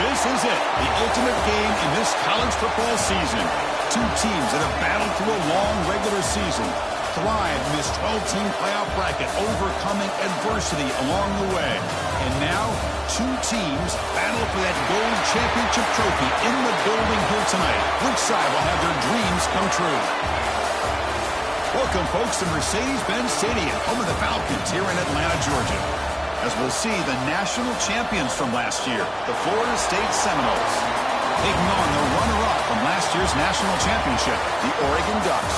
This is it, the ultimate game in this college football season. Two teams that have battled through a long regular season, thrived in this 12-team playoff bracket, overcoming adversity along the way. And now, two teams battle for that gold championship trophy in the building here tonight. Which side will have their dreams come true? Welcome, folks, to Mercedes-Benz Stadium, home of the Falcons here in Atlanta, Georgia, as we'll see the national champions from last year, the Florida State Seminoles, taking on the runner-up from last year's national championship, the Oregon Ducks.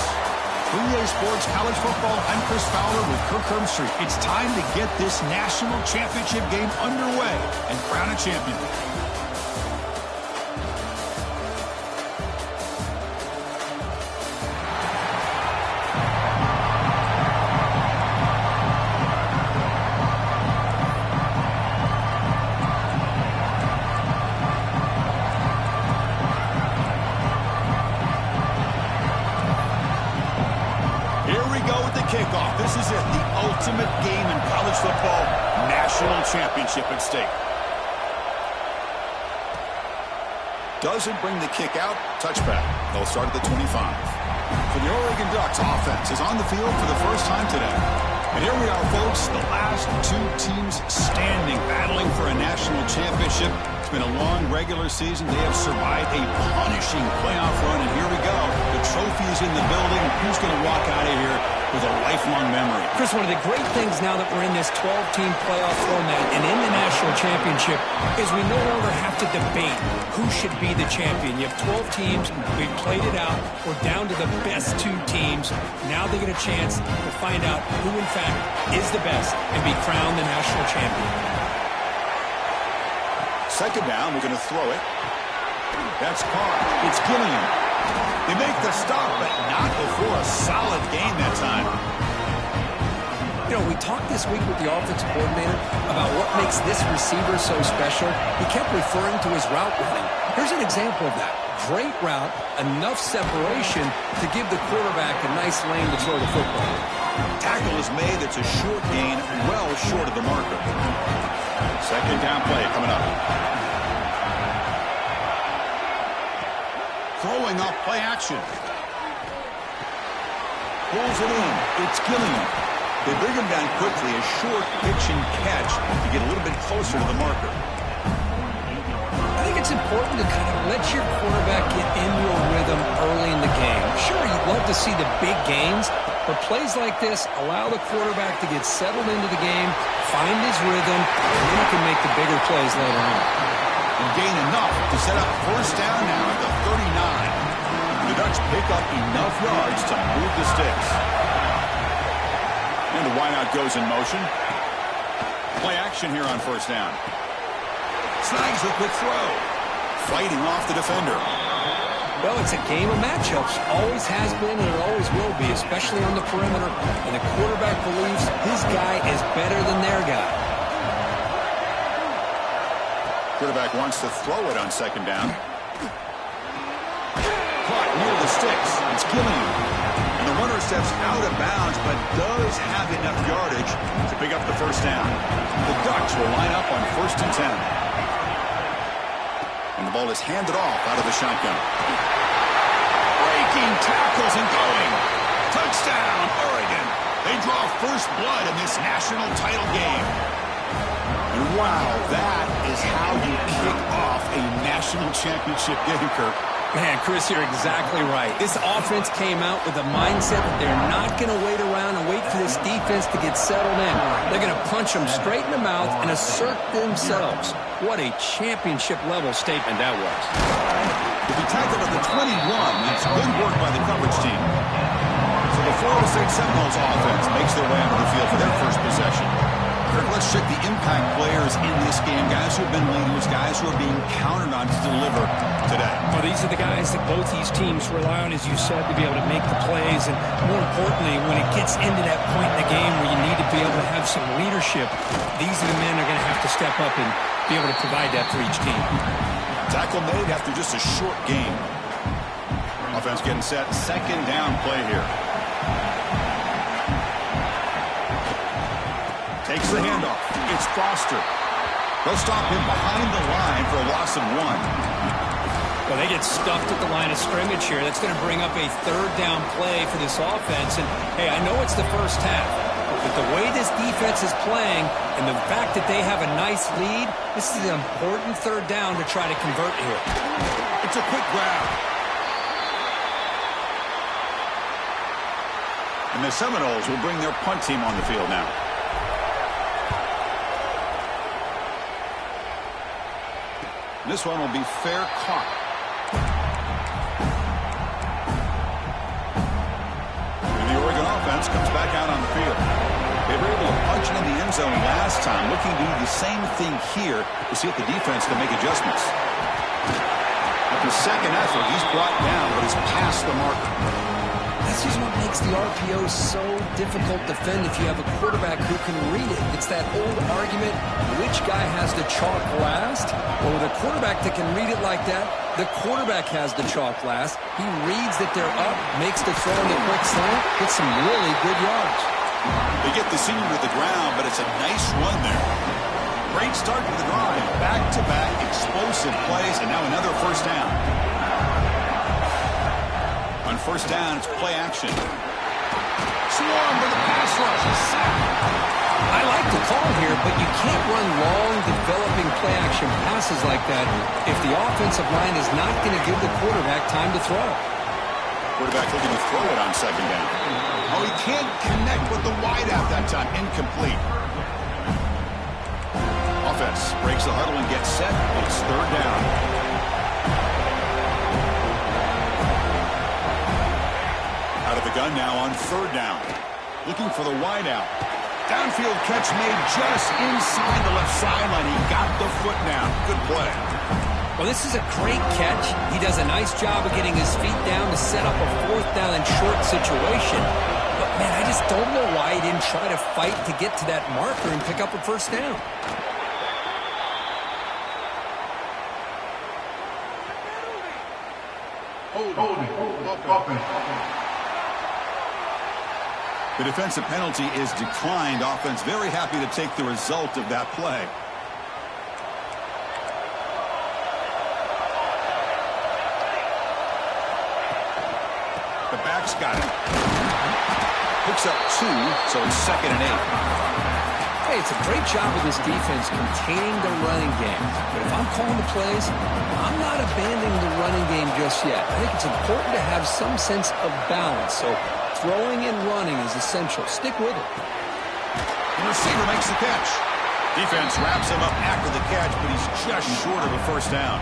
3A Sports College Football, I'm Chris Fowler with Kirk Herbstreit. It's time to get this national championship game underway and crown a champion. Kickoff. This is it, the ultimate game in college football, national championship at stake. Doesn't bring the kick out, touchback. They'll start at the 25. For the Oregon Ducks, offense is on the field for the first time today. And here we are, folks, the last two teams standing, battling for a national championship. It's been a long regular season. They have survived a punishing playoff run, and here we go. The trophy is in the building. Who's going to walk out of here with a lifelong memory? Chris, one of the great things now that we're in this 12-team playoff format and in the national championship is we no longer have to debate who should be the champion. You have 12 teams. We've played it out. We're down to the best two teams. Now they get a chance to find out who, in fact, is the best and be crowned the national champion. Second down, we're going to throw it. That's caught. It's Gilliam. They make the stop, but not before a solid gain that time. You know, we talked this week with the offensive coordinator about what makes this receiver so special. He kept referring to his route running. Here's an example of that. Great route, enough separation to give the quarterback a nice lane to throw the football. Tackle is made. It's a short gain, well short of the marker. Second down play coming up. Throwing off play action. Pulls it in. It's Gilliam. They bring him down quickly. A short pitch and catch to get a little bit closer to the marker. I think it's important to kind of let your quarterback get into a rhythm early in the game. Sure, you'd love to see the big gains, but plays like this allow the quarterback to get settled into the game, find his rhythm, and then he can make the bigger plays later on. And gain enough to set up first down now at the 39. The Ducks pick up enough yards to move the sticks. And the wideout goes in motion. Play action here on first down. Snags a quick throw. Fighting off the defender. Well, it's a game of matchups. Always has been and it always will be, especially on the perimeter. And the quarterback believes his guy is better than their guy. Quarterback wants to throw it on second down. Caught near the sticks. It's Gilliam. And the runner steps out of bounds, but does have enough yardage to pick up the first down. The Ducks will line up on 1st and 10. And the ball is handed off out of the shotgun. Breaking tackles and going. Touchdown, Oregon. They draw first blood in this national title game. And wow, that is how you kick off a national championship game, Kirk. Man, Chris, you're exactly right. This offense came out with a mindset that they're not going to wait around and wait for this defense to get settled in. They're going to punch them straight in the mouth and assert themselves. What a championship-level statement that was. To be tackled at the 21, that's good work by the coverage team. So the Florida State Seminoles offense makes their way onto the field for their first possession. Kirk, let's check the impact players in this game. Guys who have been leaders, guys who are being counted on to deliver today. Well, these are the guys that both these teams rely on, as you said, to be able to make the plays. And more importantly, when it gets into that point in the game where you need to be able to have some leadership, these are the men that are going to have to step up and be able to provide that for each team. Tackle made after just a short game. Offense getting set. Second down play here. Takes the handoff. It's Foster. They'll stop him behind the line for a loss of 1. Well, they get stuffed at the line of scrimmage here. That's going to bring up a third down play for this offense. And, hey, I know it's the first half, but the way this defense is playing and the fact that they have a nice lead, this is an important third down to try to convert here. It's a quick grab. And the Seminoles will bring their punt team on the field now. This one will be fair caught. And the Oregon offense comes back out on the field. They were able to punch it in the end zone last time, looking to do the same thing here to see if the defense can make adjustments. After second effort, he's brought down, but he's past the marker. This is what makes the RPO so difficult to defend if you have a quarterback who can read it. It's that old argument, which guy has the chalk last? Well, with a quarterback that can read it like that, the quarterback has the chalk last. He reads that they're up, makes the throw in the quick slant, gets some really good yards. They get the senior to the ground, but it's a nice run there. Great start to the drive. Back-to-back explosive plays, and now another first down. On first down, it's play action. Swarm with a pass rush. A sack. I like the call here, but you can't run long, developing play-action passes like that if the offensive line is not going to give the quarterback time to throw. Quarterback looking to throw it on second down. Oh, he can't connect with the wideout that time. Incomplete. Offense breaks the huddle and gets set. It's third down. Out of the gun now on third down. Looking for the wideout. Downfield catch made just inside the left sideline. He got the foot down. Good play. Well, this is a great catch. He does a nice job of getting his feet down to set up a fourth down and short situation. But, man, I just don't know why he didn't try to fight to get to that marker and pick up a first down. The defensive penalty is declined. Offense very happy to take the result of that play. The back's got it. Picks up 2, so it's 2nd and 8. Hey, it's a great job of this defense containing the running game. But if I'm calling the plays, I'm not abandoning the running game just yet. I think it's important to have some sense of balance. So throwing and running is essential. Stick with it. The receiver makes the catch. Defense wraps him up after the catch, but he's just short of a first down.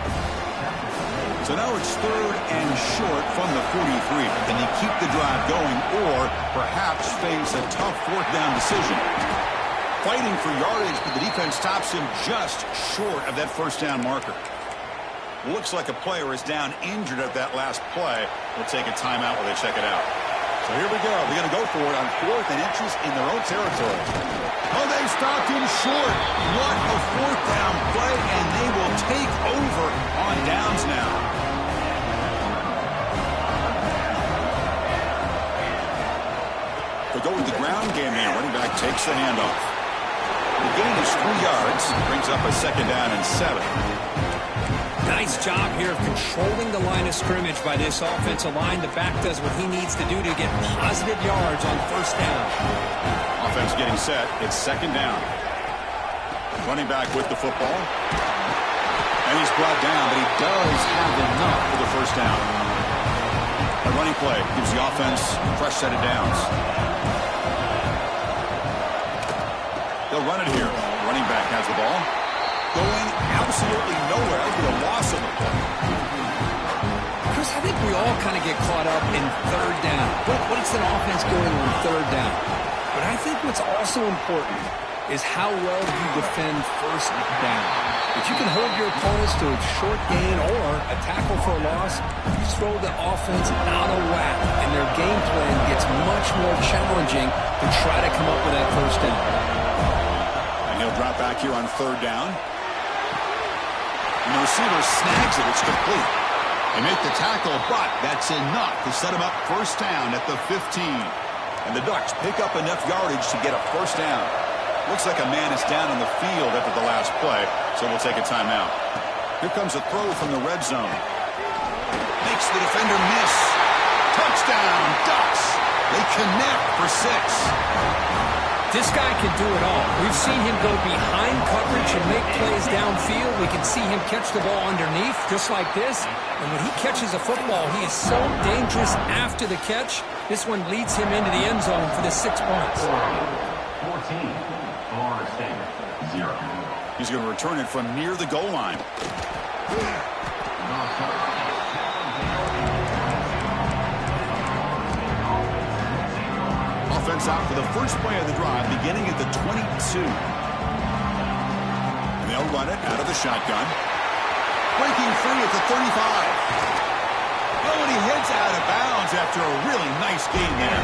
So now it's third and short from the 43. Can they keep the drive going or perhaps face a tough fourth down decision? Fighting for yardage, but the defense stops him just short of that first down marker. Looks like a player is down injured at that last play. We'll take a timeout while they check it out. So here we go. They're going to go for it on 4th and inches in their own territory. Oh, they stopped him short. What a fourth down play, and they will take over on downs now. They'll go with the ground game here. Running back takes the handoff. The gain is 3 yards. Brings up a 2nd down and 7. Nice job here of controlling the line of scrimmage by this offensive line. The back does what he needs to do to get positive yards on first down. Offense getting set. It's 2nd down. Running back with the football. And he's brought down, but he does have enough for the first down. A running play gives the offense a fresh set of downs. They'll run it here. Running back has the ball. Going absolutely nowhere with a loss of a play. Chris, I think we all kind of get caught up in third down. What is an offense going on third down? But I think what's also important is how well you defend first down. If you can hold your opponents to a short gain or a tackle for a loss, you throw the offense out of whack, and their game plan gets much more challenging to try to come up with that first down. And he'll drop back here on third down. And the receiver snags it. It's complete. They make the tackle, but that's enough to set him up first down at the 15. And the Ducks pick up enough yardage to get a first down. Looks like a man is down on the field after the last play, so we'll take a timeout. Here comes a throw from the red zone. Makes the defender miss. Touchdown, Ducks. They connect for 6. This guy can do it all. We've seen him go behind coverage and make plays downfield. We can see him catch the ball underneath, just like this. And when he catches a football, he is so dangerous after the catch. This one leads him into the end zone for the 6 points. 14. Florida State, 0. He's going to return it from near the goal line. Offense out for the first play of the drive, beginning at the 22. And they'll run it out of the shotgun. Breaking free at the 35. Oh, and he heads out of bounds after a really nice gain there.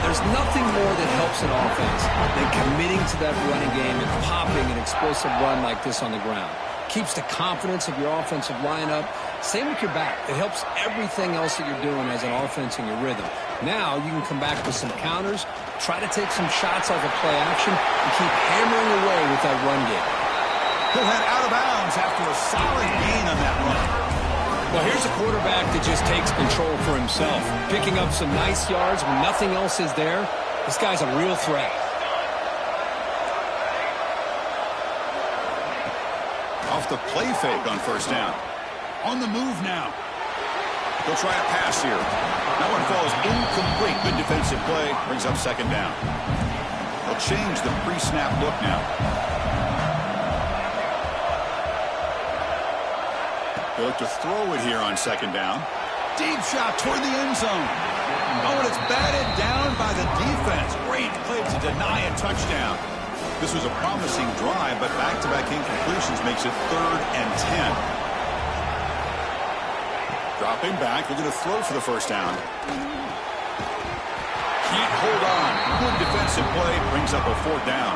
There's nothing more that helps an offense than committing to that running game and popping an explosive run like this on the ground. Keeps the confidence of your offensive lineup. Same with your back. It helps everything else that you're doing as an offense in your rhythm. Now you can come back with some counters, try to take some shots off of play action, and keep hammering away with that run game. He'll head out of bounds after a solid gain on that run. Well, here's a quarterback that just takes control for himself, picking up some nice yards when nothing else is there. This guy's a real threat. Off the play fake on first down. On the move now. They'll try a pass here. That one falls incomplete. Good defensive play. Brings up second down. They'll change the pre-snap look now. They look to throw it here on second down. Deep shot toward the end zone. Oh, and it's batted down by the defense. Great play to deny a touchdown. This was a promising drive, but back-to-back incompletions makes it 3rd and 10. Dropping back, they're going to throw for the first down. Can't hold on. Good defensive play, brings up a 4th down.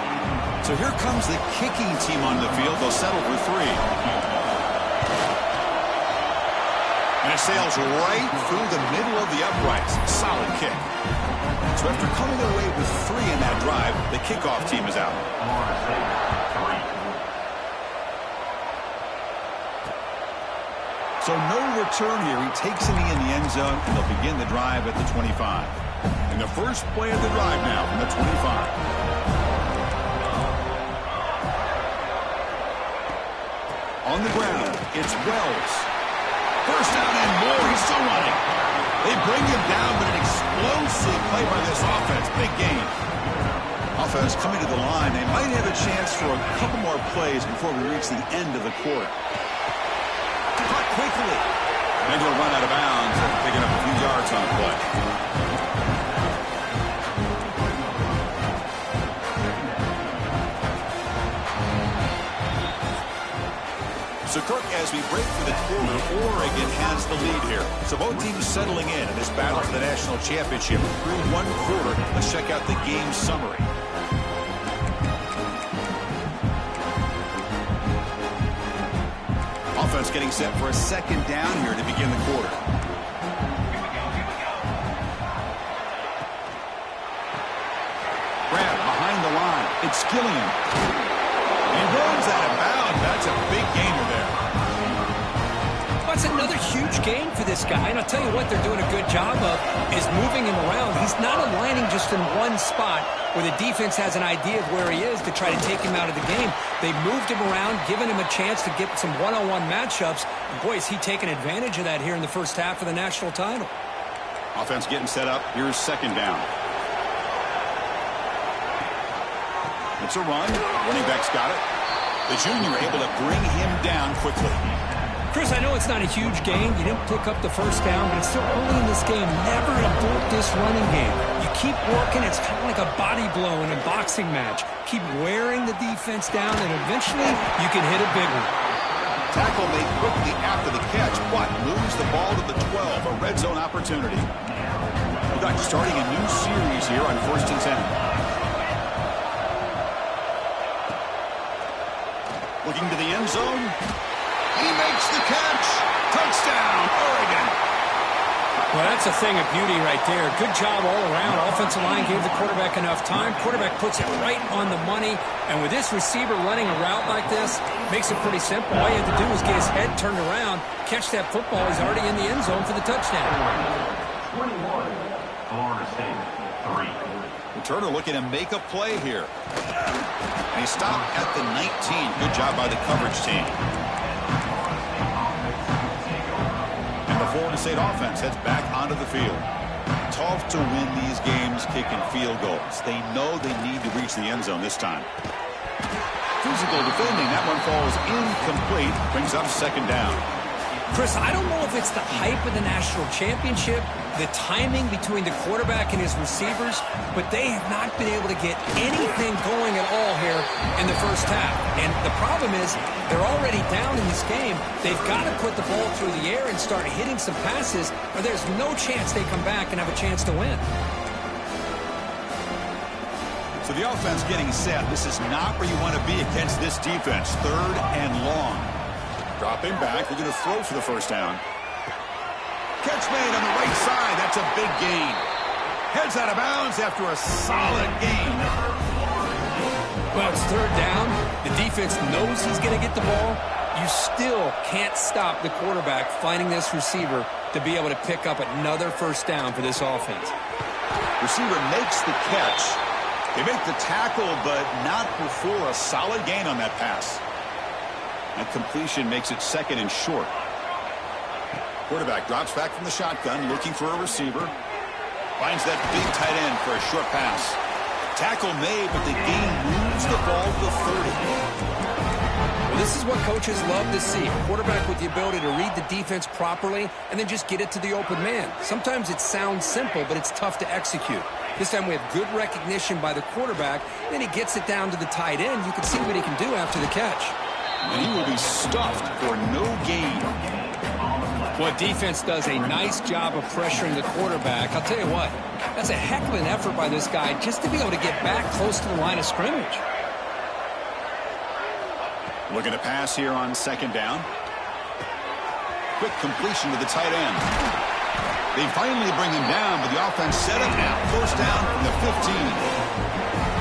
So here comes the kicking team on the field. They'll settle for 3. And it sails right through the middle of the uprights. Solid kick. So after coming away with 3 in that drive, the kickoff team is out. So no return here. He takes a knee in the end zone, and they'll begin the drive at the 25. And the first play of the drive now from the 25. On the ground, it's Wells. First down and more. He's still running. They bring him down, but an explosive play by this offense. Big gain. Offense coming to the line. They might have a chance for a couple more plays before we reach the end of the quarter. Caught quickly. And he'll run out of bounds after picking up a few yards on the play. So, Kirk, as we break for the quarter, Oregon has the lead here. So both teams settling in this battle for the national championship through 1 quarter. Let's check out the game summary. Offense getting set for a second down here to begin the quarter. Grab behind the line. It's Gilliam. He runs out of bounds. That's a big gainer there. That's another huge gain for this guy. And I'll tell you what they're doing a good job of is moving him around. He's not aligning just in one spot where the defense has an idea of where he is to try to take him out of the game. They moved him around, given him a chance to get some one-on-one matchups. And boy, is he taking advantage of that here in the first half of the national title. Offense getting set up. Here's second down. It's a run. Running back's got it. The junior able to bring him down quickly. Chris, I know it's not a huge gain. You didn't pick up the first down, but it's still early in this game. Never abort this running game. You keep working. It's kind of like a body blow in a boxing match. Keep wearing the defense down, and eventually you can hit a big one. Tackle made quickly after the catch, but moves the ball to the 12. A red zone opportunity. We're not starting a new series here on 1st and 10. Looking to the end zone. He makes the catch. Touchdown, Oregon. Well, that's a thing of beauty right there. Good job all around. Offensive line gave the quarterback enough time. Quarterback puts it right on the money. And with this receiver running a route like this, makes it pretty simple. All you have to do is get his head turned around, catch that football. He's already in the end zone for the touchdown. 21, Florida State, 3. Returner looking to make a play here. And he stopped at the 19. Good job by the coverage team. And the Florida State offense heads back onto the field. Tough to win these games kicking field goals. They know they need to reach the end zone this time. Physical defending. That one falls incomplete. Brings up second down. Chris, I don't know if it's the hype of the national championship, the timing between the quarterback and his receivers, but they have not been able to get anything going at all here in the first half. And the problem is they're already down in this game. They've got to put the ball through the air and start hitting some passes, or there's no chance they come back and have a chance to win. So the offense getting set. This is not where you want to be against this defense. Third and long. Dropping back. We're going to throw for the first down. Catch made on the right side. That's a big gain. Heads out of bounds after a solid gain. Well, it's third down. The defense knows he's going to get the ball. You still can't stop the quarterback finding this receiver to be able to pick up another first down for this offense. Receiver makes the catch. They make the tackle, but not before a solid gain on that pass. And completion makes it second and short. Quarterback drops back from the shotgun, looking for a receiver. Finds that big tight end for a short pass. Tackle made, but the gain moves the ball to 30. Well, this is what coaches love to see. A quarterback with the ability to read the defense properly and then just get it to the open man. Sometimes it sounds simple, but it's tough to execute. This time we have good recognition by the quarterback. Then he gets it down to the tight end. You can see what he can do after the catch. And he will be stuffed for no gain. Well, defense does a nice job of pressuring the quarterback. I'll tell you what, that's a heck of an effort by this guy just to be able to get back close to the line of scrimmage. Looking to pass here on second down. Quick completion to the tight end. They finally bring him down, but the offense set up now. First down from the 15.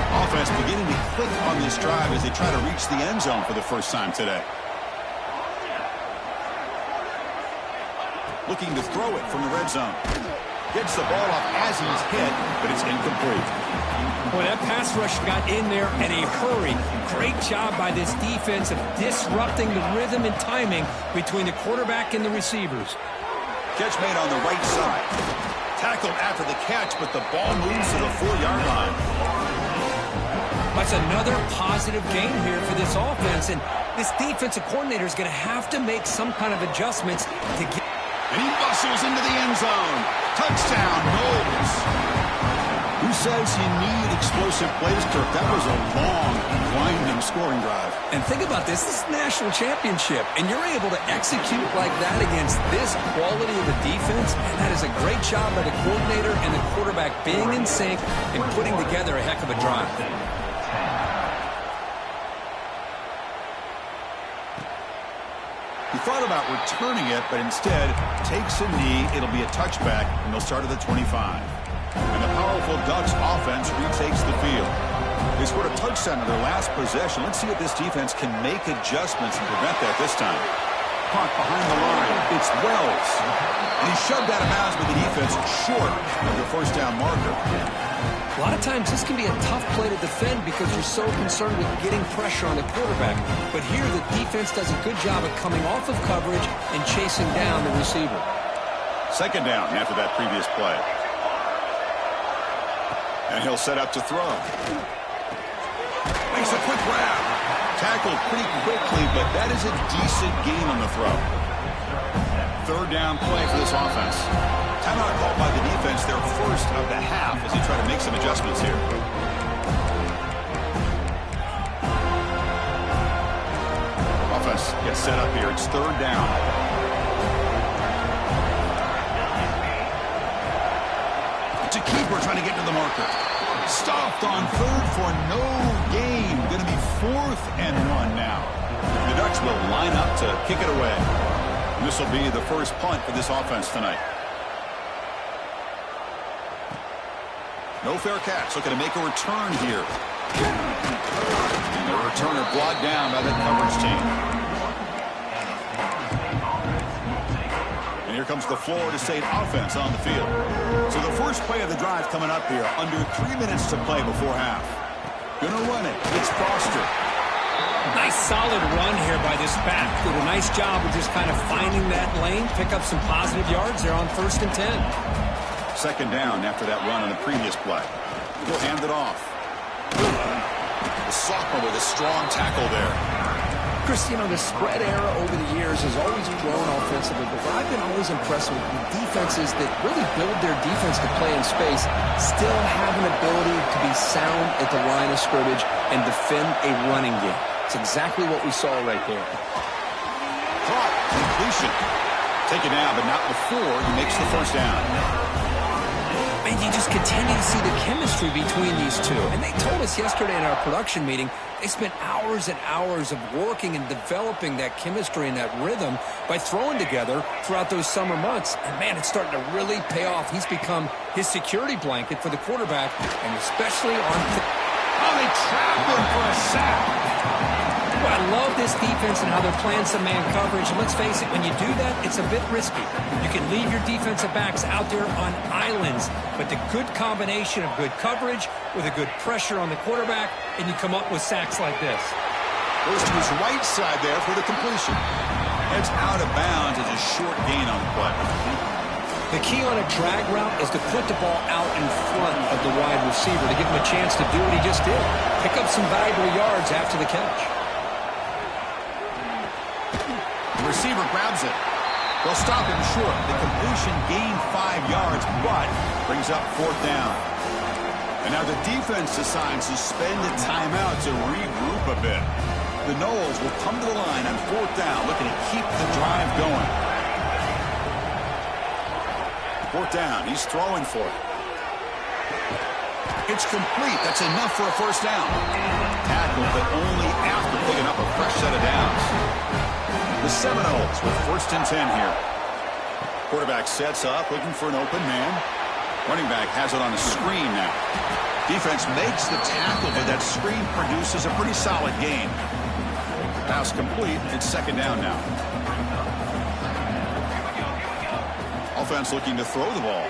Offense beginning to click on this drive as they try to reach the end zone for the first time today. Looking to throw it from the red zone. Gets the ball off as he's hit, but it's incomplete. Boy, that pass rush got in there in a hurry. Great job by this defense of disrupting the rhythm and timing between the quarterback and the receivers. Catch made on the right side. Tackled after the catch, but the ball moves to the 4-yard line. That's another positive game here for this offense, and this defensive coordinator is going to have to make some kind of adjustments to get. And he bustles into the end zone. Touchdown, Knowles. Who says you need explosive plays, Kirk? That was a long, winding scoring drive. And think about this. This is a national championship, and you're able to execute like that against this quality of a defense, and that is a great job by the coordinator and the quarterback being in sync and putting together a heck of a drive. He thought about returning it, but instead takes a knee. It'll be a touchback, and they'll start at the 25. And the powerful Ducks offense retakes the field. They scored a touchdown in their last possession. Let's see if this defense can make adjustments and prevent that this time. Caught behind the line. It's Wells. And he shoved out of bounds with the defense short of the first down marker. A lot of times this can be a tough play to defend because you're so concerned with getting pressure on the quarterback. But here the defense does a good job of coming off of coverage and chasing down the receiver. Second down after that previous play. And he'll set up to throw. Makes a quick grab. Tackled pretty quickly, but that is a decent gain on the throw. Third down play for this offense. Timeout called by the defense, their first of the half, as they try to make some adjustments here. Offense gets set up here. It's third down. It's a keeper trying to get to the marker. Stopped on third for no gain. Going to be 4th and 1 now. The Ducks will line up to kick it away. And this will be the first punt for this offense tonight. No fair catch. Looking to make a return here. And the returner brought down by that coverage team. And here comes the Florida State offense on the field. So the first play of the drive coming up here. Under 3 minutes to play before half. Gonna run it. It's Foster. Nice solid run here by this back. Did a nice job of just kind of finding that lane, pick up some positive yards there on 1st and 10. Second down after that run on the previous play. He'll hand it off. The sophomore with a strong tackle there. Chris, you know, the spread era over the years has always grown offensively, but what I've been always impressed with defenses that really build their defense to play in space still have an ability to be sound at the line of scrimmage and defend a running game. It's exactly what we saw right there. Caught. Completion. Taken down, but not before he makes the first down. And you just continue to see the chemistry between these two. And they told us yesterday in our production meeting, they spent hours and hours of working and developing that chemistry and that rhythm by throwing together throughout those summer months. And, man, it's starting to really pay off. He's become his security blanket for the quarterback, and especially on... Oh, they trapped him for a sack. Well, I love this defense and how they're playing some man coverage. And let's face it, when you do that, it's a bit risky. You can leave your defensive backs out there on islands, but the good combination of good coverage with a good pressure on the quarterback, and you come up with sacks like this. Goes to his right side there for the completion. It's out of bounds as a short gain on the play. The key on a drag route is to put the ball out in front of the wide receiver to give him a chance to do what he just did. Pick up some valuable yards after the catch. The receiver grabs it. They'll stop him short. The completion gained 5 yards, but brings up 4th down. And now the defense decides to spend a timeout to regroup a bit. The Noles will come to the line on 4th down, looking to keep the drive going. 4th down. He's throwing for it. It's complete. That's enough for a first down. Tackled, but only after picking up a fresh set of downs. The Seminoles with 1st and 10 here. Quarterback sets up, looking for an open man. Running back has it on a screen now. Defense makes the tackle, but that screen produces a pretty solid gain. Pass complete. It's 2nd down now. Offense looking to throw the ball.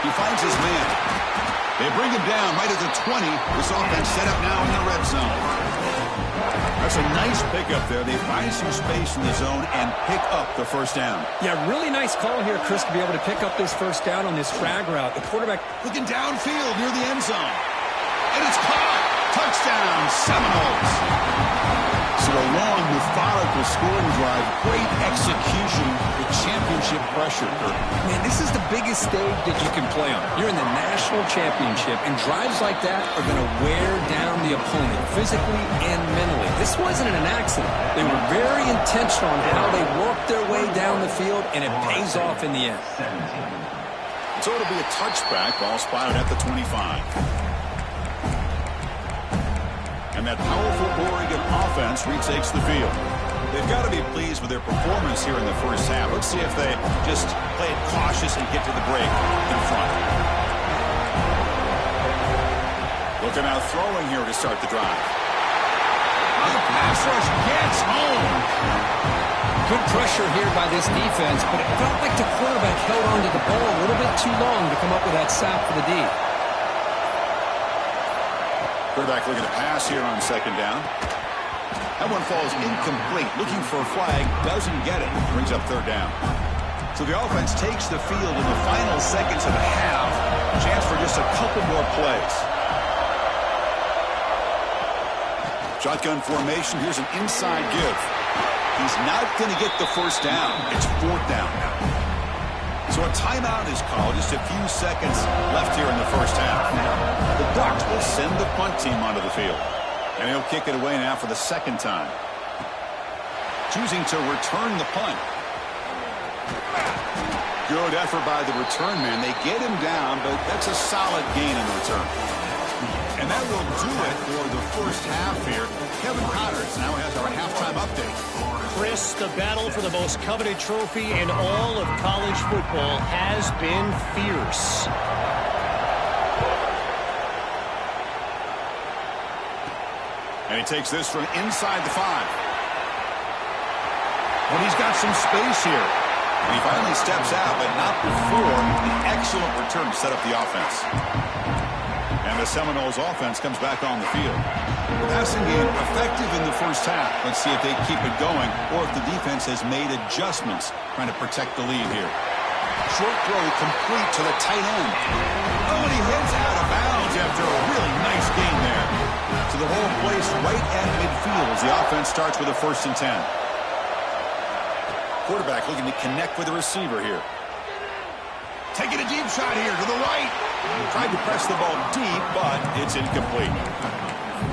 He finds his man. They bring him down right at the 20. This offense set up now in the red zone. That's a nice pickup there. They find some space in the zone and pick up the first down. Yeah, really nice call here, Chris, to be able to pick up this first down on this drag route. The quarterback looking downfield near the end zone. And it's caught. Touchdown, Seminoles. So a long, methodical scoring drive. Great execution with championship pressure. Man, this is the biggest stage that you can play on. You're in the national championship, and drives like that are going to wear down the opponent physically and mentally. This wasn't an accident. They were very intentional on how they worked their way down the field, and it pays off in the end. So it'll be a touchback. Ball spotted at the 25. And that powerful Oregon offense retakes the field. They've got to be pleased with their performance here in the first half. Let's see if they just play it cautious and get to the break in front. Looking out throwing here to start the drive. The pass rush gets home. Good pressure here by this defense, but it felt like the quarterback held onto the ball a little bit too long to come up with that sack for the D. Quarterback looking to pass here on 2nd down. That one falls incomplete. Looking for a flag. Doesn't get it. Brings up 3rd down. So the offense takes the field in the final seconds of the half. Chance for just a couple more plays. Shotgun formation. Here's an inside give. He's not going to get the first down. It's 4th down now. So a timeout is called. Just a few seconds left here in the first half. The Ducks will send the punt team onto the field. And he'll kick it away now for the 2nd time. Choosing to return the punt. Good effort by the return man. They get him down, but that's a solid gain in the return. And that will do it for the first half here. Kevin Connors now has our halftime update. Chris, the battle for the most coveted trophy in all of college football has been fierce. And he takes this from inside the 5. But he's got some space here. And he finally steps out, but not before the excellent return to set up the offense. And the Seminoles offense comes back on the field. The passing game effective in the first half. Let's see if they keep it going or if the defense has made adjustments trying to protect the lead here. Short throw complete to the tight end. Oh, and he heads out of bounds after a really nice gain there. So the whole place right at midfield as the offense starts with a 1st and 10. Quarterback looking to connect with the receiver here. Taking a deep shot here to the right. Tried to press the ball deep, but it's incomplete.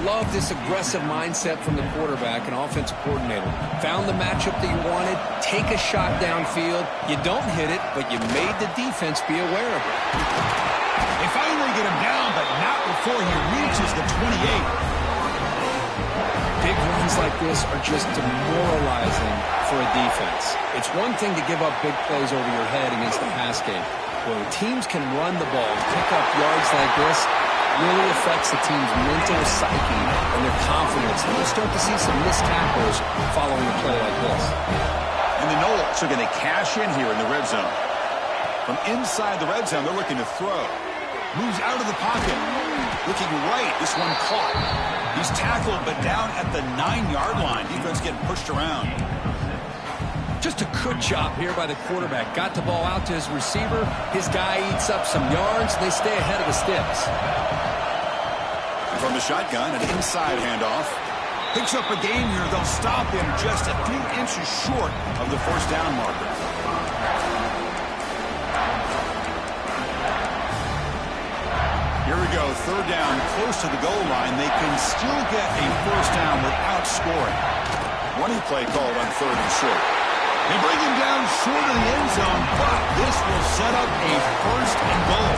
Love this aggressive mindset from the quarterback and offensive coordinator. Found the matchup that you wanted. Take a shot downfield. You don't hit it, but you made the defense be aware of it. They finally get him down, but not before he reaches the 28. Big runs like this are just demoralizing for a defense. It's one thing to give up big plays over your head against the pass game. When teams can run the ball, pick up yards like this, really affects the team's mental psyche and their confidence. And you'll start to see some missed tackles following a play like this. And the Noles are going to cash in here in the red zone. From inside the red zone, they're looking to throw. Moves out of the pocket. Looking right. This one caught. He's tackled, but down at the 9-yard line. Defense getting pushed around. Just a good job here by the quarterback. Got the ball out to his receiver. His guy eats up some yards. They stay ahead of the sticks. From the shotgun, an inside handoff. Picks up a gain here. They'll stop him just a few inches short of the 1st down marker. Here we go. 3rd down, close to the goal line. They can still get a 1st down without scoring. Running play called on 3rd and short. They bring him down short of the end zone, but this will set up a 1st and goal.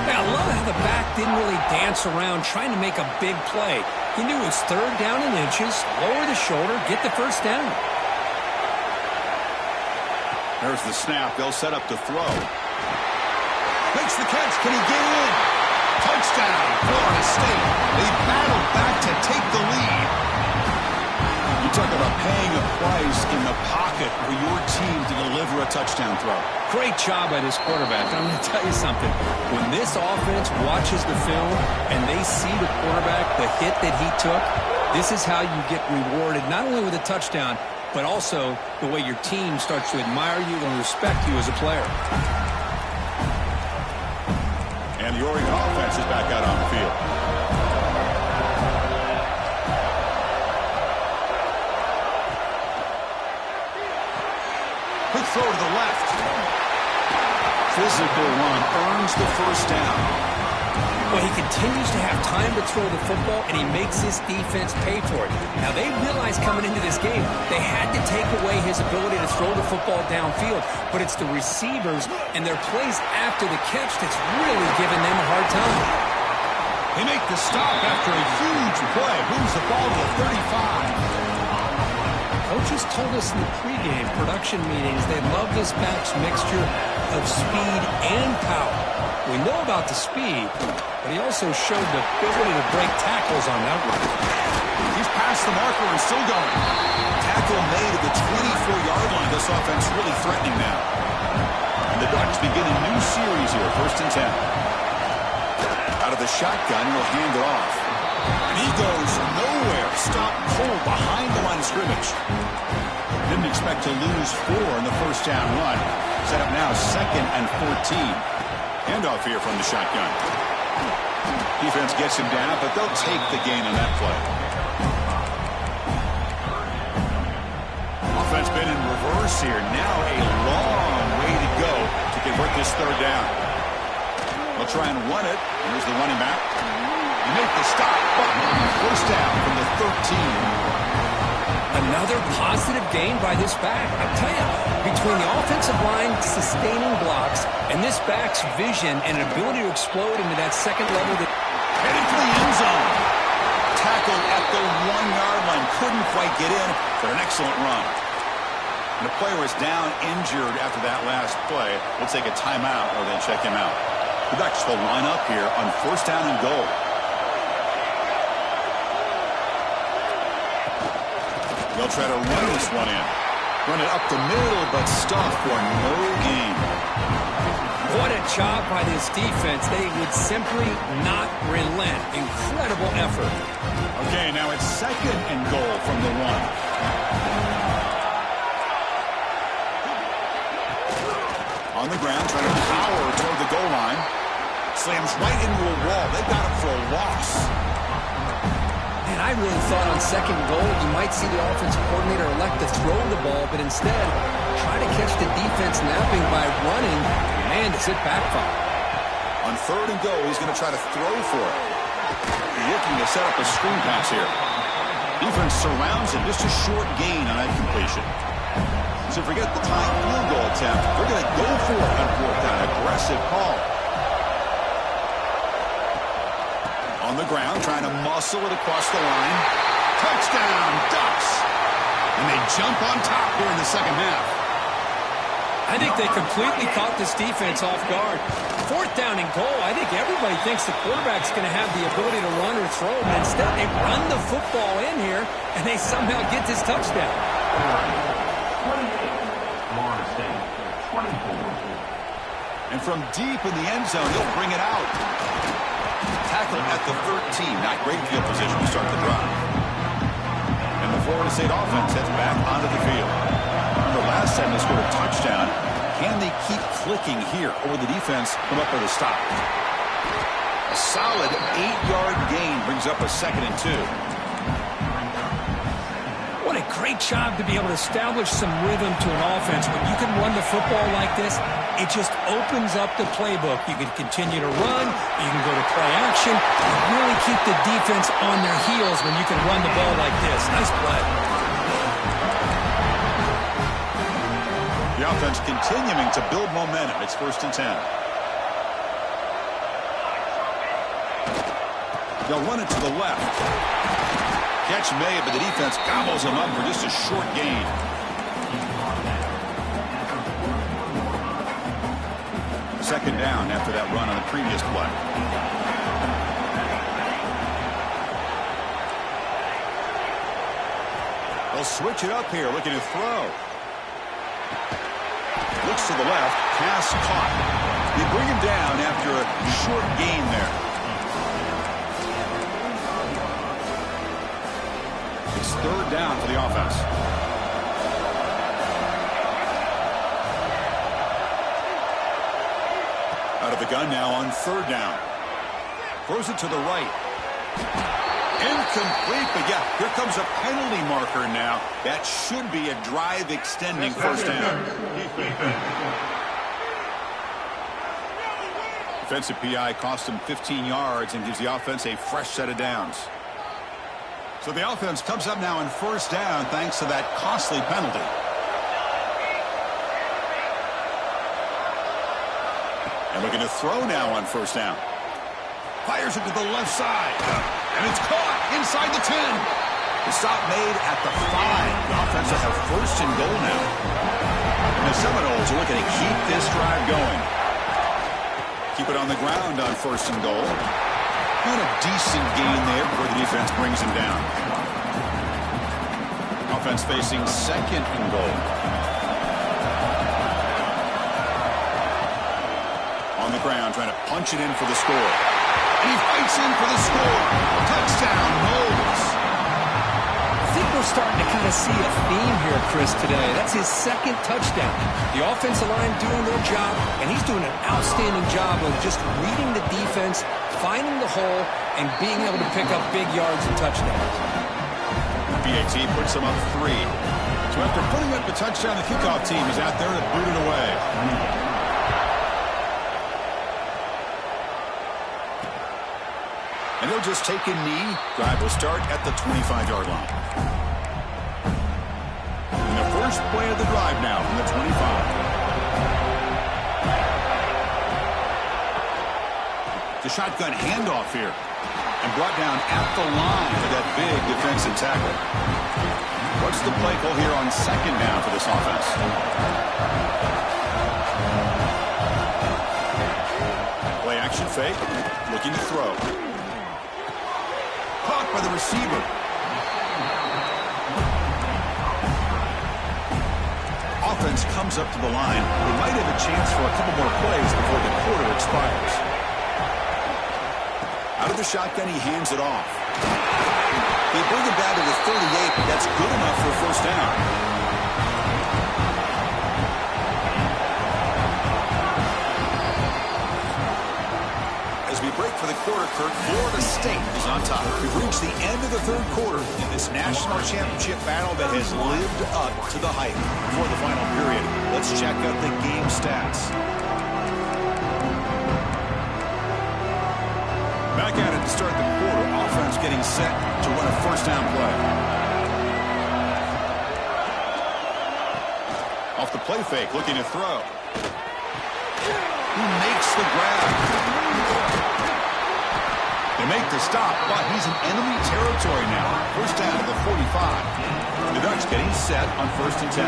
Yeah, I love how the back didn't really dance around trying to make a big play. He knew it was 3rd down in inches, lower the shoulder, get the 1st down. There's the snap. They'll set up to throw. Makes the catch. Can he get in? Touchdown, Florida State. They battle back to take the lead. You talk about paying a price in the pocket for your team to deliver a touchdown throw. Great job by this quarterback. I'm going to tell you something. When this offense watches the film and they see the quarterback, the hit that he took, this is how you get rewarded, not only with a touchdown, but also the way your team starts to admire you and respect you as a player. And the Oregon offense is back out on the field. Quick throw to the left. Physical run earns the 1st down. Well, he continues to have time to throw the football, and he makes his defense pay for it. Now, they realized coming into this game, they had to take away his ability to throw the football downfield, but it's the receivers and their plays after the catch that's really giving them a hard time. They make the stop after a huge play. Moves the ball to the 35. Coaches told us in the pregame production meetings they love this back's mixture of speed and power. We know about the speed, but he also showed the ability to break tackles on that one. He's past the marker and still going. Tackle made at the 24-yard line. This offense really threatening now. And the Ducks begin a new series here, 1st and 10. Out of the shotgun, he'll hand it off. And he goes nowhere. Stop cold behind the line of scrimmage. Didn't expect to lose 4 in the 1st down run. Set up now 2nd and 14. Handoff here from the shotgun. Defense gets him down, but they'll take the gain on that play. Offense been in reverse here. Now a long way to go to convert this 3rd down. They'll try and run it. Here's the running back. He make the stop, but 1st down from the 13. Another positive gain by this back. I tell you, between the offensive line sustaining blocks and this back's vision and ability to explode into that 2nd level. Heading for the end zone. Tackled at the 1-yard line. Couldn't quite get in, but an excellent run. And the player was down injured after that last play. We'll take a timeout or then check him out. The Ducks will line up here on 1st down and goal. They'll try to run this one in. Run it up the middle, but stuffed for no gain. What a job by this defense. They would simply not relent. Incredible effort. Okay, now it's 2nd and goal from the 1. On the ground, trying to power toward the goal line. Slams right into a wall. They got him for a loss. And I really thought on 2nd goal you might see the offensive coordinator elect to throw the ball, but instead try to catch the defense napping by running. Man, does it backfire. On 3rd and goal, he's going to try to throw for it. Looking to set up a screen pass here. Defense surrounds him. Just a short gain on that completion. So forget the tying field goal attempt. They're going to go for it on 4th down. Aggressive call. On the ground, trying to muscle it across the line. Touchdown, Ducks! And they jump on top here in the 2nd half. I think they completely caught this defense off guard. 4th down and goal. I think everybody thinks the quarterback's going to have the ability to run or throw, but instead they run the football in here, and they somehow get this touchdown. 28, Florida State, 24. And from deep in the end zone, he'll bring it out. Tackle at the 13. Not great field position to start the drive. And the Florida State offense heads back onto the field. The last time they scored a touchdown. Can they keep clicking here, or will the defense come up with a stop? A solid 8-yard gain brings up a 2nd and 2. What a great job to be able to establish some rhythm to an offense. When you can run the football like this, it just opens up the playbook. You can continue to run. You can go to play action. And really keep the defense on their heels when you can run the ball like this. Nice play. The offense continuing to build momentum. It's 1st and 10. They'll run it to the left. Catch made, but the defense gobbles him up for just a short gain. Second down after that run on the previous play. They'll switch it up here, looking to throw. Looks to the left, pass caught. They bring him down after a short gain there. It's 3rd down for the offense. Out of the gun now on 3rd down. Throws it to the right. Incomplete, but yeah, here comes a penalty marker now. That should be a drive-extending 1st down. Defensive PI cost him 15 yards and gives the offense a fresh set of downs. So the offense comes up now on 1st down thanks to that costly penalty. And looking to throw now on 1st down. Fires it to the left side. And it's caught inside the 10. The stop made at the 5. The offense will have 1st and goal now. And the Seminoles are looking to keep this drive going. Keep it on the ground on 1st and goal. Got a decent gain there before the defense brings him down. Offense facing 2nd and goal. On the ground, trying to punch it in for the score. And he fights in for the score. Touchdown, Knowles. I think we're starting to kind of see a theme here, Chris, today. That's his 2nd touchdown. The offensive line doing their job, and he's doing an outstanding job of just reading the defense, finding the hole, and being able to pick up big yards and touchdowns. BAT puts him up 3. So after putting up the touchdown, the kickoff team is out there to boot it away. And they'll just take a knee. Drive will start at the 25-yard line. And the first play of the drive now from the 25. The shotgun handoff here. And brought down at the line for that big defensive tackle. What's the play call here on 2nd down for this offense? Play action fake. Looking to throw. Caught by the receiver. offense comes up to the line, they might have a chance for a couple more plays before the quarter expires. Out of the shotgun, he hands it off. They bring it down to the 38, but that's good enough for a first down. As we break for the quarter, Kurt, Florida State is on top. We've reached the end of the third quarter in this national championship battle that has lived up to the hype. Before the final period, let's check out the game stats. Back at it to start the quarter. Offense getting set to run a first down play. Off the play fake, looking to throw. He makes the grab. They make the stop, but he's in enemy territory now. First down to the 45. The Ducks getting set on 1st and 10.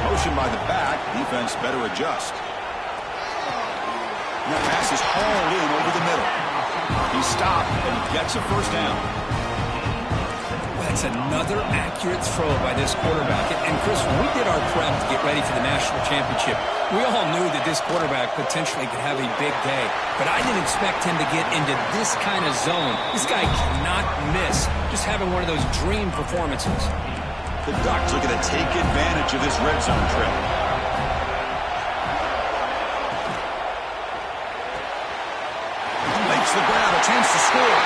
Motion by the back. Defense better adjust. And that pass is hauled in over the middle. He stopped and he gets a first down. That's another accurate throw by this quarterback. And Chris, when we did our prep to get ready for the national championship, we all knew that this quarterback potentially could have a big day. But I didn't expect him to get into this kind of zone. This guy cannot miss. Just having one of those dream performances. The Ducks looking to take advantage of this red zone trip. Makes the grab, a chance to score.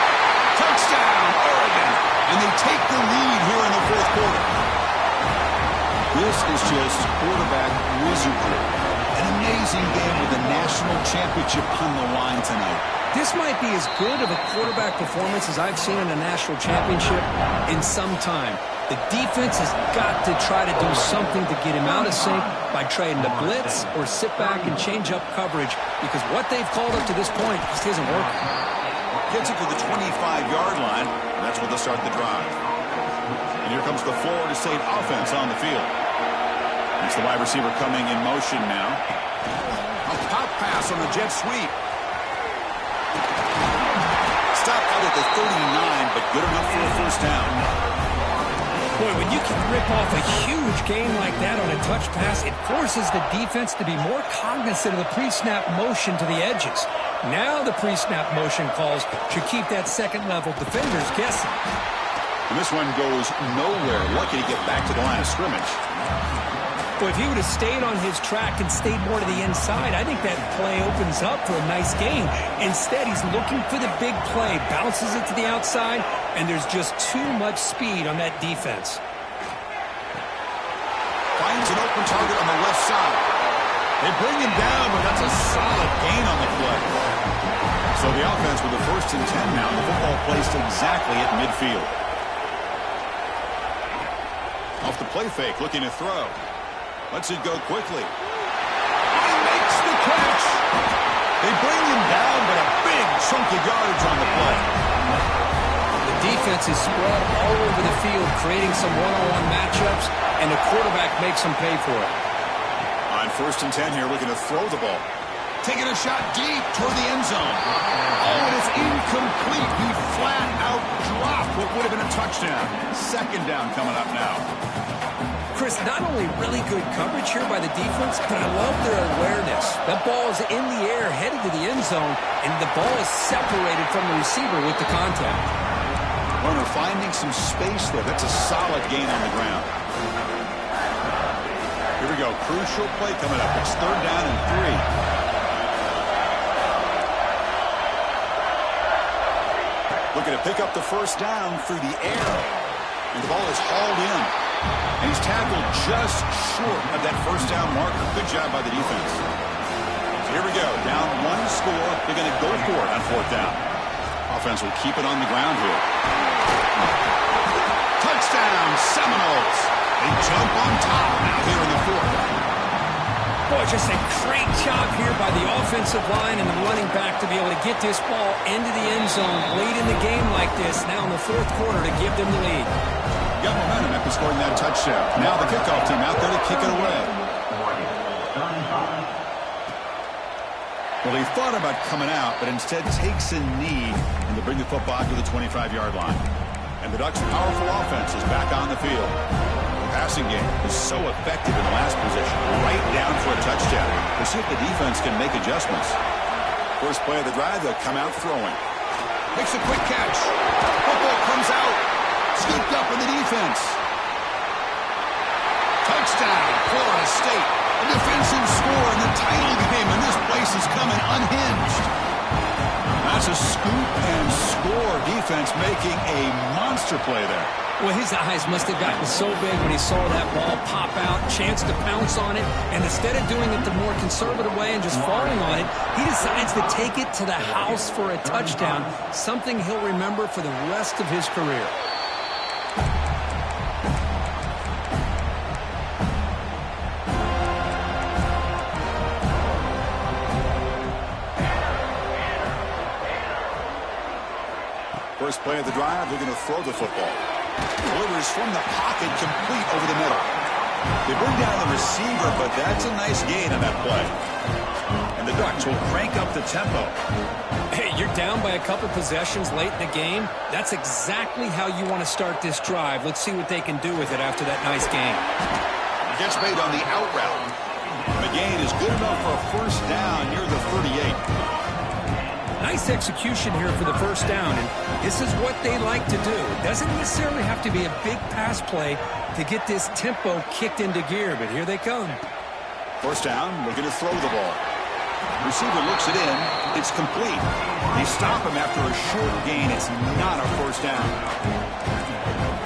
Touchdown, Oregon. And they take the lead here in the fourth quarter. This is just quarterback wizardry. An amazing game with the national championship on the line tonight. This might be as good of a quarterback performance as I've seen in a national championship in some time. The defense has got to try to do something to get him out of sync by trying to blitz or sit back and change up coverage, because what they've called up to this point just isn't working. Gets it to the 25-yard line, and that's where they'll start the drive. And here comes the Florida State offense on the field. It's the wide receiver coming in motion now. A pop pass on the jet sweep. Stopped out at the 39, but good enough for a first down. Boy, when you can rip off a huge gain like that on a touch pass, it forces the defense to be more cognizant of the pre-snap motion to the edges. Now the pre-snap motion calls should keep that second-level defenders guessing. And this one goes nowhere. Lucky to get back to the line of scrimmage. Boy, if he would have stayed on his track and stayed more to the inside, I think that play opens up for a nice gain. Instead, he's looking for the big play, bounces it to the outside, and there's just too much speed on that defense. Finds an open target on the left side. They bring him down, but that's a solid gain on the play. So the offense with the 1st and 10 now. The football placed exactly at midfield. Off the play fake, looking to throw. Lets it go quickly. He makes the catch. They bring him down, but a big chunk of yardage on the play. The defense is spread all over the field, creating some one-on-one matchups, and the quarterback makes them pay for it. On 1st and 10 here, looking to throw the ball. Taking a shot deep toward the end zone. Oh, and it's incomplete. He flat out dropped what would have been a touchdown. Second down coming up now. Chris, not only really good coverage here by the defense, but I love their awareness. That ball is in the air, headed to the end zone, and the ball is separated from the receiver with the contact. Runner finding some space there. That's a solid gain on the ground. Here we go. Crucial play coming up. It's 3rd down and 3. Looking to pick up the first down through the air. And the ball is hauled in. And he's tackled just short of that first down marker. Good job by the defense. So here we go. Down 1 score. They're going to go for it on 4th down. Offense will keep it on the ground here. Touchdown, Seminoles. They jump on top now here in the 4th. Boy, just a great job here by the offensive line and the running back to be able to get this ball into the end zone late in the game like this. Now in the 4th quarter to give them the lead. Got momentum after scoring that touchdown. Now the kickoff team out there to kick it away. Well, he thought about coming out, but instead takes a knee and to bring the football to the 25-yard line. And the Ducks' powerful offense is back on the field. The passing game is so effective in the last position. Right down for a touchdown. We'll see if the defense can make adjustments. First play of the drive, they'll come out throwing. Makes a quick catch. Football comes out. Scooped up in the defense. Touchdown, Florida State. A defensive score in the title game, and this place is coming unhinged. That's a scoop and score defense making a monster play there. Well, his eyes must have gotten so big when he saw that ball pop out, chance to pounce on it, and instead of doing it the more conservative way and just falling on it, he decides to take it to the house for a touchdown, something he'll remember for the rest of his career. First play of the drive, they're going to throw the football. Delivers from the pocket, complete over the middle. They bring down the receiver, but that's a nice gain on that play. And the Ducks will crank up the tempo. Hey, you're down by a couple possessions late in the game. That's exactly how you want to start this drive. Let's see what they can do with it after that nice gain. Gets made on the out route. The gain is good enough for a first down near the 38. Nice execution here for the first down, and this is what they like to do. It doesn't necessarily have to be a big pass play to get this tempo kicked into gear, but here they come. First down, looking to throw the ball. Receiver looks it in. It's complete. They stop him after a short gain. It's not a first down.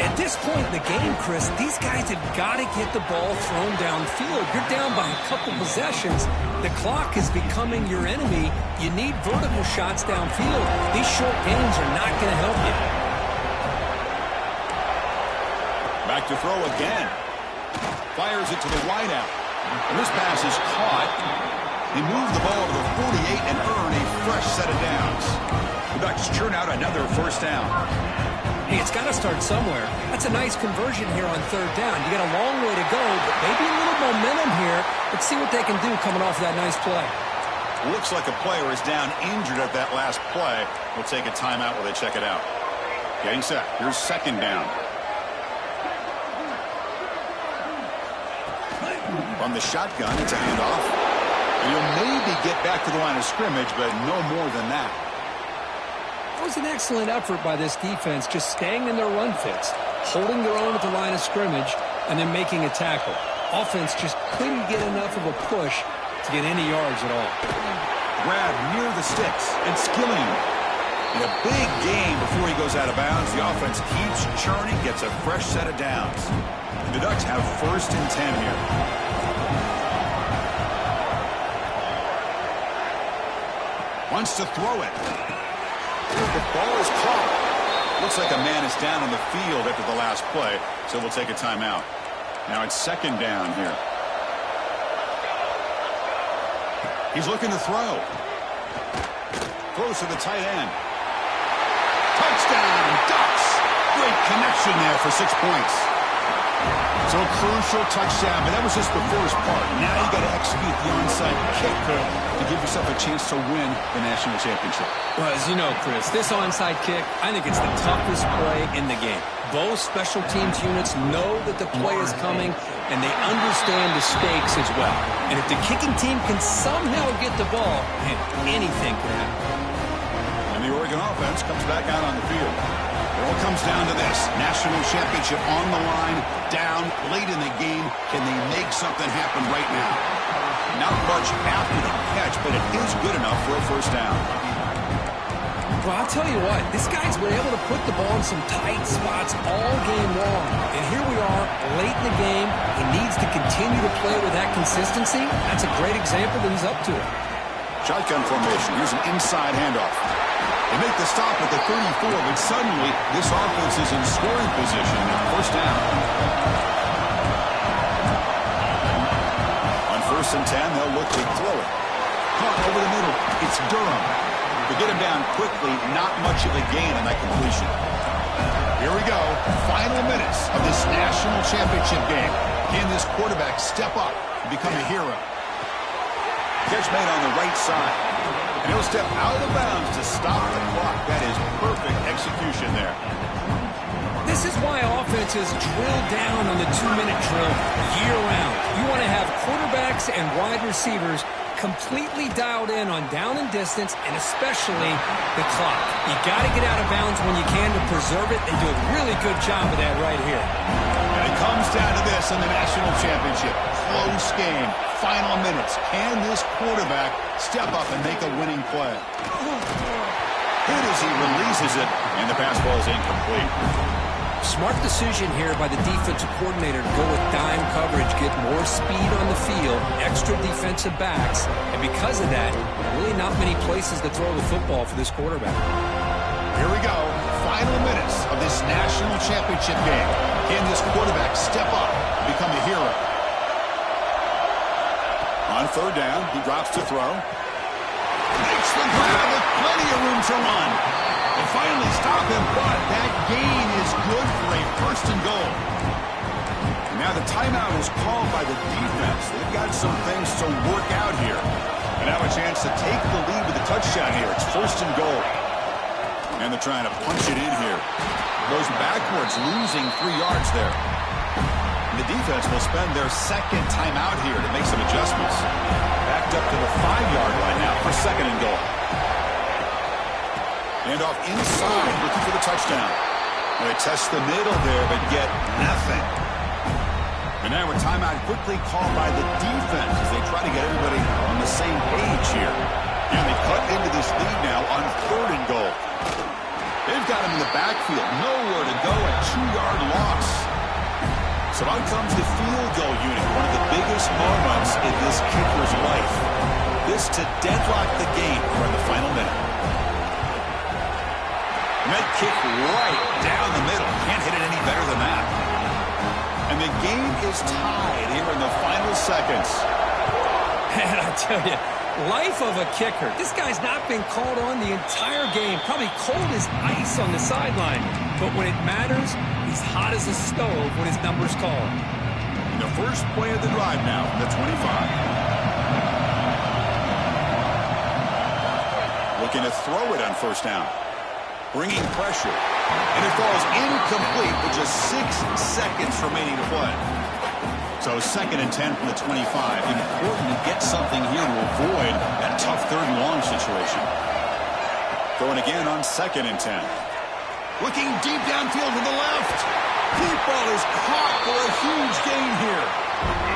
At this point in the game, Chris, these guys have got to get the ball thrown downfield. You're down by a couple possessions. The clock is becoming your enemy. You need vertical shots downfield. These short gains are not going to help you. Back to throw again. Fires it to the wideout. And this pass is caught. They move the ball to the 48 and earn a fresh set of downs. The Ducks churn out another first down. Hey, it's got to start somewhere. That's a nice conversion here on third down. You got a long way to go, but maybe a little momentum here. Let's see what they can do coming off that nice play. Looks like a player is down injured at that last play. We'll take a timeout while they check it out. Getting set. Here's second down. From the shotgun, it's a handoff. And you'll maybe get back to the line of scrimmage, but no more than that. That was an excellent effort by this defense, just staying in their run fits, holding their own at the line of scrimmage, and then making a tackle. Offense just couldn't get enough of a push to get any yards at all. Grab near the sticks, and Skilling. In a big game before he goes out of bounds, the offense keeps churning, gets a fresh set of downs. The Ducks have first and 10 here. Wants to throw it. The ball is caught. Looks like a man is down on the field after the last play, so we'll take a timeout. Now it's second down here. He's looking to throw. Throws to the tight end. Touchdown, Ducks. Great connection there for 6 points. So a crucial touchdown, but that was just the first part. Now you got to execute the onside kick to give yourself a chance to win the national championship. Well, as you know, Chris, this onside kick, I think it's the toughest play in the game. Both special teams units know that the play is coming, and they understand the stakes as well. And if the kicking team can somehow get the ball, man, anything can happen. And the Oregon offense comes back out on the field. It all comes down to this. National championship on the line, down late in the game. Can they make something happen right now? Not much after the catch, but it is good enough for a first down. Well, I'll tell you what, this guy's been able to put the ball in some tight spots all game long. And here we are, late in the game. He needs to continue to play with that consistency. That's a great example that he's up to it. Shotgun formation. Here's an inside handoff. They make the stop at the 34, but suddenly this offense is in scoring position. First down. On first and 10, they'll look to throw it. Caught over the middle. It's Durham. To get him down quickly, not much of a gain on that completion. Here we go. Final minutes of this national championship game. Can this quarterback step up and become a hero? Catch made on the right side. And he'll step out of bounds to stop the clock. That is perfect execution there. This is why offenses drill down on the 2-minute drill year-round. You want to have quarterbacks and wide receivers completely dialed in on down and distance, and especially the clock. You got to get out of bounds when you can to preserve it, and do a really good job of that right here. And it comes down to this in the national championship. Close game, final minutes. Can this quarterback step up and make a winning play? Hit as he releases it, and the pass ball is incomplete. Smart decision here by the defensive coordinator to go with dime coverage, get more speed on the field, extra defensive backs, and because of that, really not many places to throw the football for this quarterback. Here we go. Final minutes of this national championship game. Can this quarterback step up and become a hero? On third down, he drops to throw. Makes the grab with plenty of room to run. They finally stop him, but that gain is good for a first and goal. And now the timeout is called by the defense. They've got some things to work out here. And have a chance to take the lead with a touchdown here. It's first and goal. And they're trying to punch it in here. Goes backwards, losing 3 yards there. And the defense will spend their second timeout here to make some adjustments. Backed up to the 5-yard line now for second and goal. And off inside, looking for the touchdown. And they test the middle there, but get nothing. And now a timeout quickly called by the defense as they try to get everybody on the same page here. And they cut into this lead now on third and goal. They've got him in the backfield. Nowhere to go, a 2-yard loss. So out comes the field goal unit, one of the biggest moments in this kicker's life. This to deadlock the game for the final minute. That kick right down the middle. Can't hit it any better than that. And the game is tied here in the final seconds. And I tell you, life of a kicker. This guy's not been called on the entire game. Probably cold as ice on the sideline. But when it matters, he's hot as a stove when his number's called. And the first play of the drive now from the 25. Looking to throw it on first down. Bringing pressure. And it falls incomplete with just 6 seconds remaining to play. So second and 10 from the 25. Important to get something here to avoid that tough third and long situation. Going again on second and 10. Looking deep downfield to the left. Deep ball is caught for a huge gain here.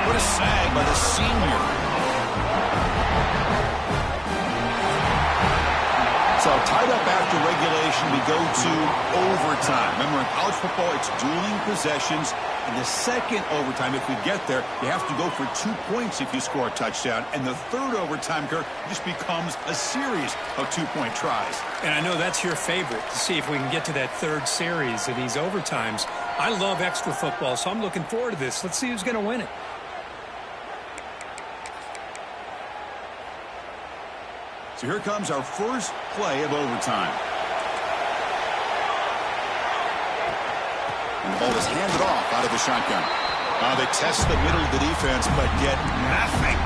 What a sag by the senior. So tied up after regulation, we go to overtime. Remember, in college football, it's dueling possessions. In the second overtime, if we get there, you have to go for 2 points if you score a touchdown. And the third overtime, Kirk, just becomes a series of 2-point tries. And I know that's your favorite, to see if we can get to that third series of these overtimes. I love extra football, so I'm looking forward to this. Let's see who's going to win it. So here comes our first play of overtime. And the ball is handed off out of the shotgun. They test the middle of the defense, but get nothing.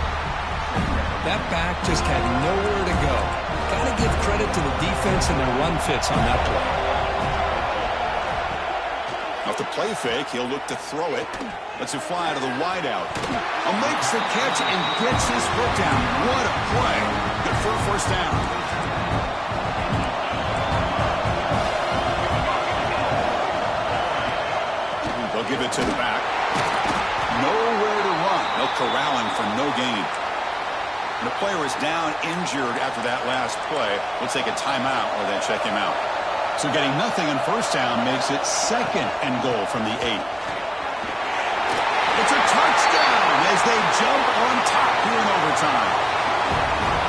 That back just had nowhere to go. Got to give credit to the defense and their run fits on that play. Off the play fake, he'll look to throw it. Lets it fly to the wideout. Makes the catch and gets his foot down. What a play. Good for a first down. They'll give it to the back. Nowhere to run. They'll corral him for no gain. The player is down injured after that last play. We'll take a timeout or then check him out. So getting nothing on first down makes it second and goal from the 8. It's a touchdown as they jump on top here in overtime.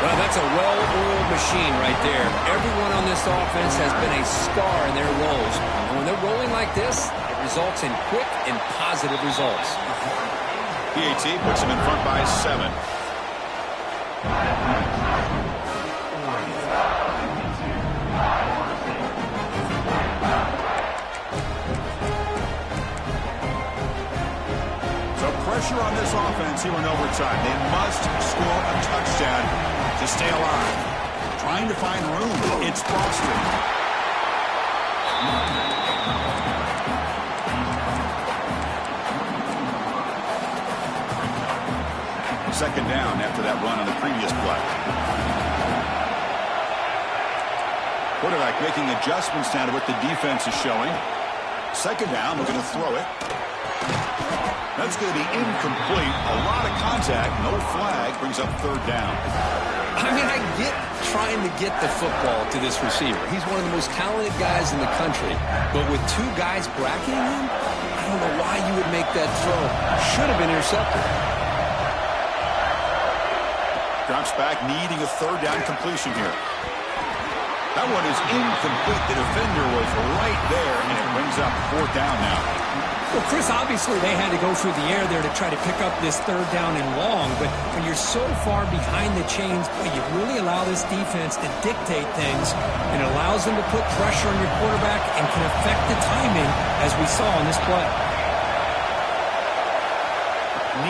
Well, that's a well-oiled machine right there. Everyone on this offense has been a star in their roles. And when they're rolling like this, it results in quick and positive results. PAT puts them in front by 7. Pressure on this offense here in overtime. They must score a touchdown to stay alive. Trying to find room. It's Boston. Second down after that run on the previous play. Quarterback making adjustments now to what the defense is showing. Second down, looking to throw it. That's going to be incomplete. A lot of contact, no flag, brings up third down. I mean, I get trying to get the football to this receiver. He's one of the most talented guys in the country. But with two guys bracketing him, I don't know why you would make that throw. Should have been intercepted. Drops back, needing a third down completion here. That one is incomplete. The defender was right there, and it brings up fourth down now. Well, Chris, obviously they had to go through the air there to try to pick up this third down and long, but when you're so far behind the chains, boy, you really allow this defense to dictate things, and it allows them to put pressure on your quarterback and can affect the timing, as we saw on this play.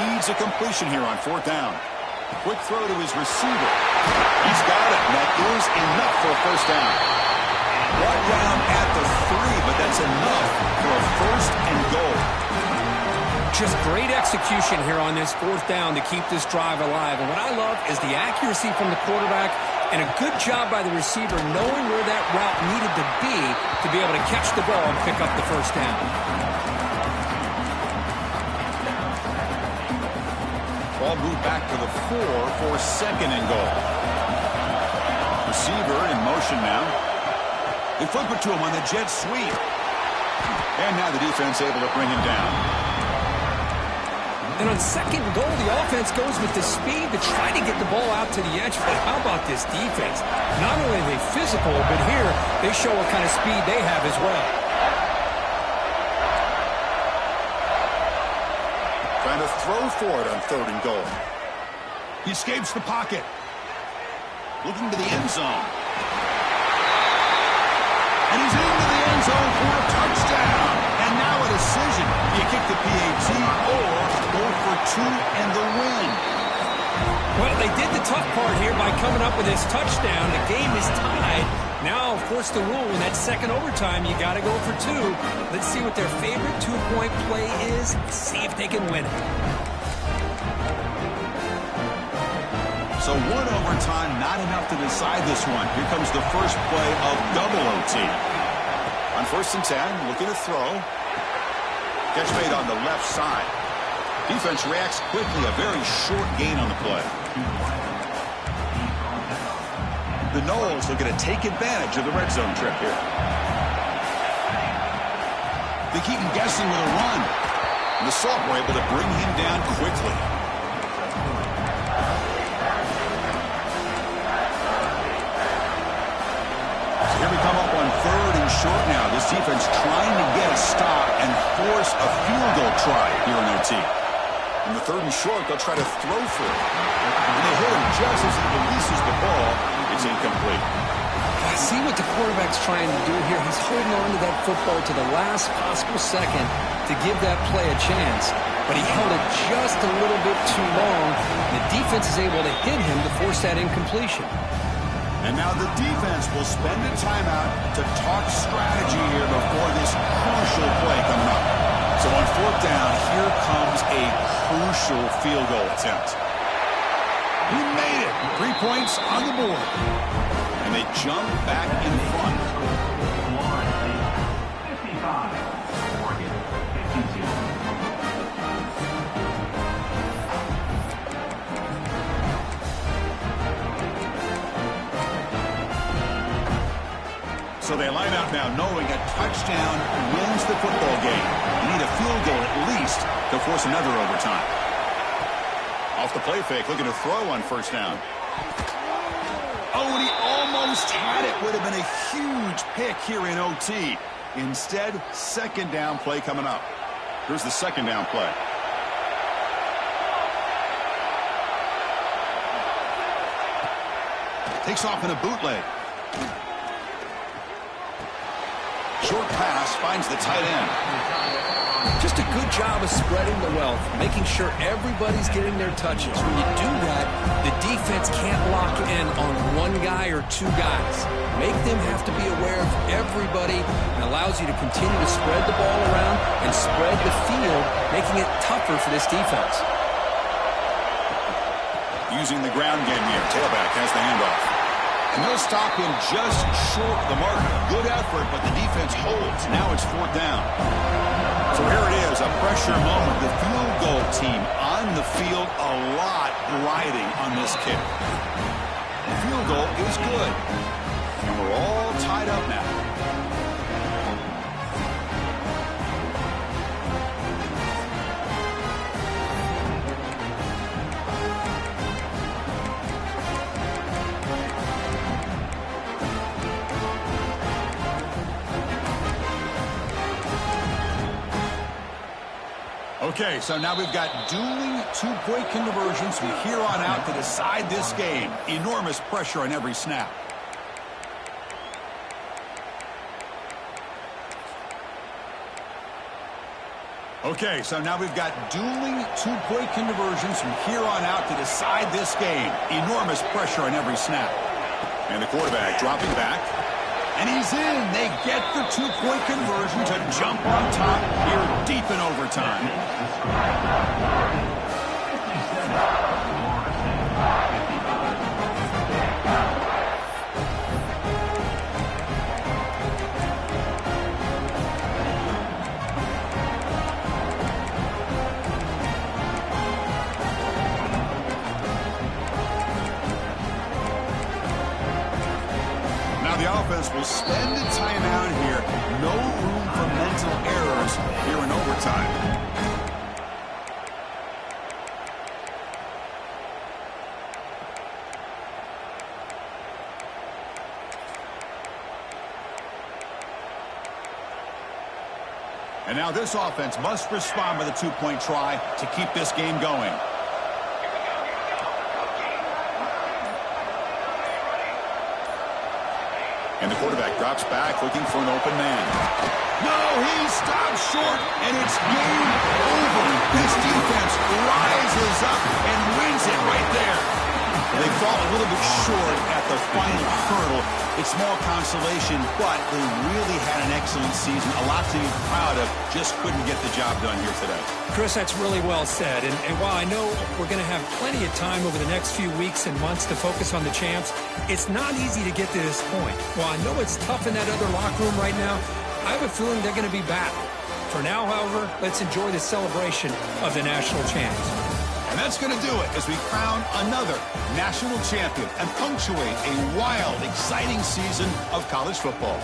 Needs a completion here on fourth down. Quick throw to his receiver. He's got it, and that is enough for a first down. Brought down at the 3, but that's enough for a first and goal. Just great execution here on this fourth down to keep this drive alive. And what I love is the accuracy from the quarterback and a good job by the receiver knowing where that route needed to be able to catch the ball and pick up the first down. Ball moved back to the 4 for second and goal. Receiver in motion now. They flip it to him on the jet sweep. And now the defense able to bring him down. And on second and goal, the offense goes with the speed to try to get the ball out to the edge. But how about this defense? Not only are they physical, but here they show what kind of speed they have as well. Trying to throw for it on third and goal. He escapes the pocket. Looking to the end zone. And he's into the end zone for a touchdown. And now a decision. You kick the PAT or go for 2 and the win. Well, they did the tough part here by coming up with this touchdown. The game is tied. Now, of course, the rule in that second overtime, you got to go for 2. Let's see what their favorite 2-point play is. See if they can win it. So one overtime, not enough to decide this one. Here comes the first play of double OT. On first and 10, looking to throw. Catch made on the left side. Defense reacts quickly, a very short gain on the play. The Noles looking to take advantage of the red zone trip here. They keep him guessing with a run. And the Salt were able to bring him down quickly. Here we come up on third and short now. This defense trying to get a stop and force a field goal try here in OT. In the third and short, they'll try to throw for it. And they hit him just as he releases the ball. It's incomplete. I see what the quarterback's trying to do here. He's holding on to that football to the last possible second to give that play a chance. But he held it just a little bit too long. The defense is able to hit him to force that incompletion. And now the defense will spend a timeout to talk strategy here before this crucial play coming up. So on fourth down, here comes a crucial field goal attempt. He made it. 3 points on the board. And they jump back in front. 55. Oregon, 52. So they line out now knowing a touchdown wins the football game. You need a field goal at least to force another overtime. Off the play fake, looking to throw on first down. Oh, and he almost had it. Would have been a huge pick here in OT. Instead, second down play coming up. Here's the second down play. Takes off in a bootleg. Short pass finds the tight end. Just a good job of spreading the wealth, making sure everybody's getting their touches. When you do that, the defense can't lock in on one guy or two guys. Make them have to be aware of everybody and allows you to continue to spread the ball around and spread the field, making it tougher for this defense. using the ground game here. Tailback has the handoff. And they'll stop him just short of the mark. Good effort, but the defense holds. Now it's 4th down. So here it is, a pressure moment. The field goal team on the field, a lot riding on this kick. The field goal is good. And we're all tied up now. Okay, so now we've got dueling two-point conversions from here on out to decide this game. Enormous pressure on every snap. Okay, so now we've got dueling two-point conversions from here on out to decide this game. Enormous pressure on every snap. And the quarterback dropping back. And he's in. They get the two-point conversion to jump on top here deep in overtime. The offense will spend a timeout here. No room for mental errors here in overtime. And now this offense must respond with a two-point try to keep this game going. And the quarterback drops back, looking for an open man. No, he stops short, and it's game over. This defense rises up and wins it right there. They fall a little bit short at the final hurdle. It's small consolation, but they really had an excellent season. A lot to be proud of. Just couldn't get the job done here today. Chris, that's really well said. And while I know we're going to have plenty of time over the next few weeks and months to focus on the champs, it's not easy to get to this point. While I know it's tough in that other locker room right now, I have a feeling they're going to be back. For now, however, let's enjoy the celebration of the national champs. And that's going to do it as we crown another national champion and punctuate a wild, exciting season of college football.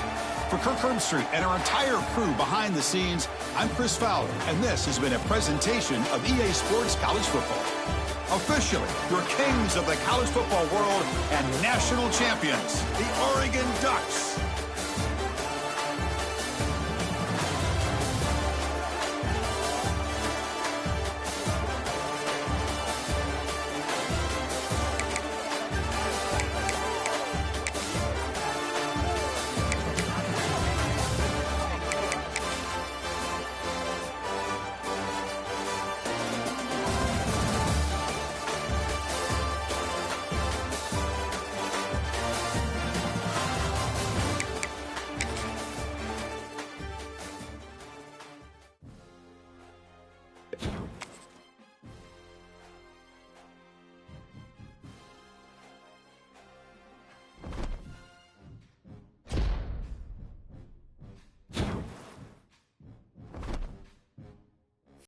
For Kirk Herbstreit and our entire crew behind the scenes, I'm Chris Fowler, and this has been a presentation of EA Sports College Football. Officially, your kings of the college football world and national champions, the Oregon Ducks.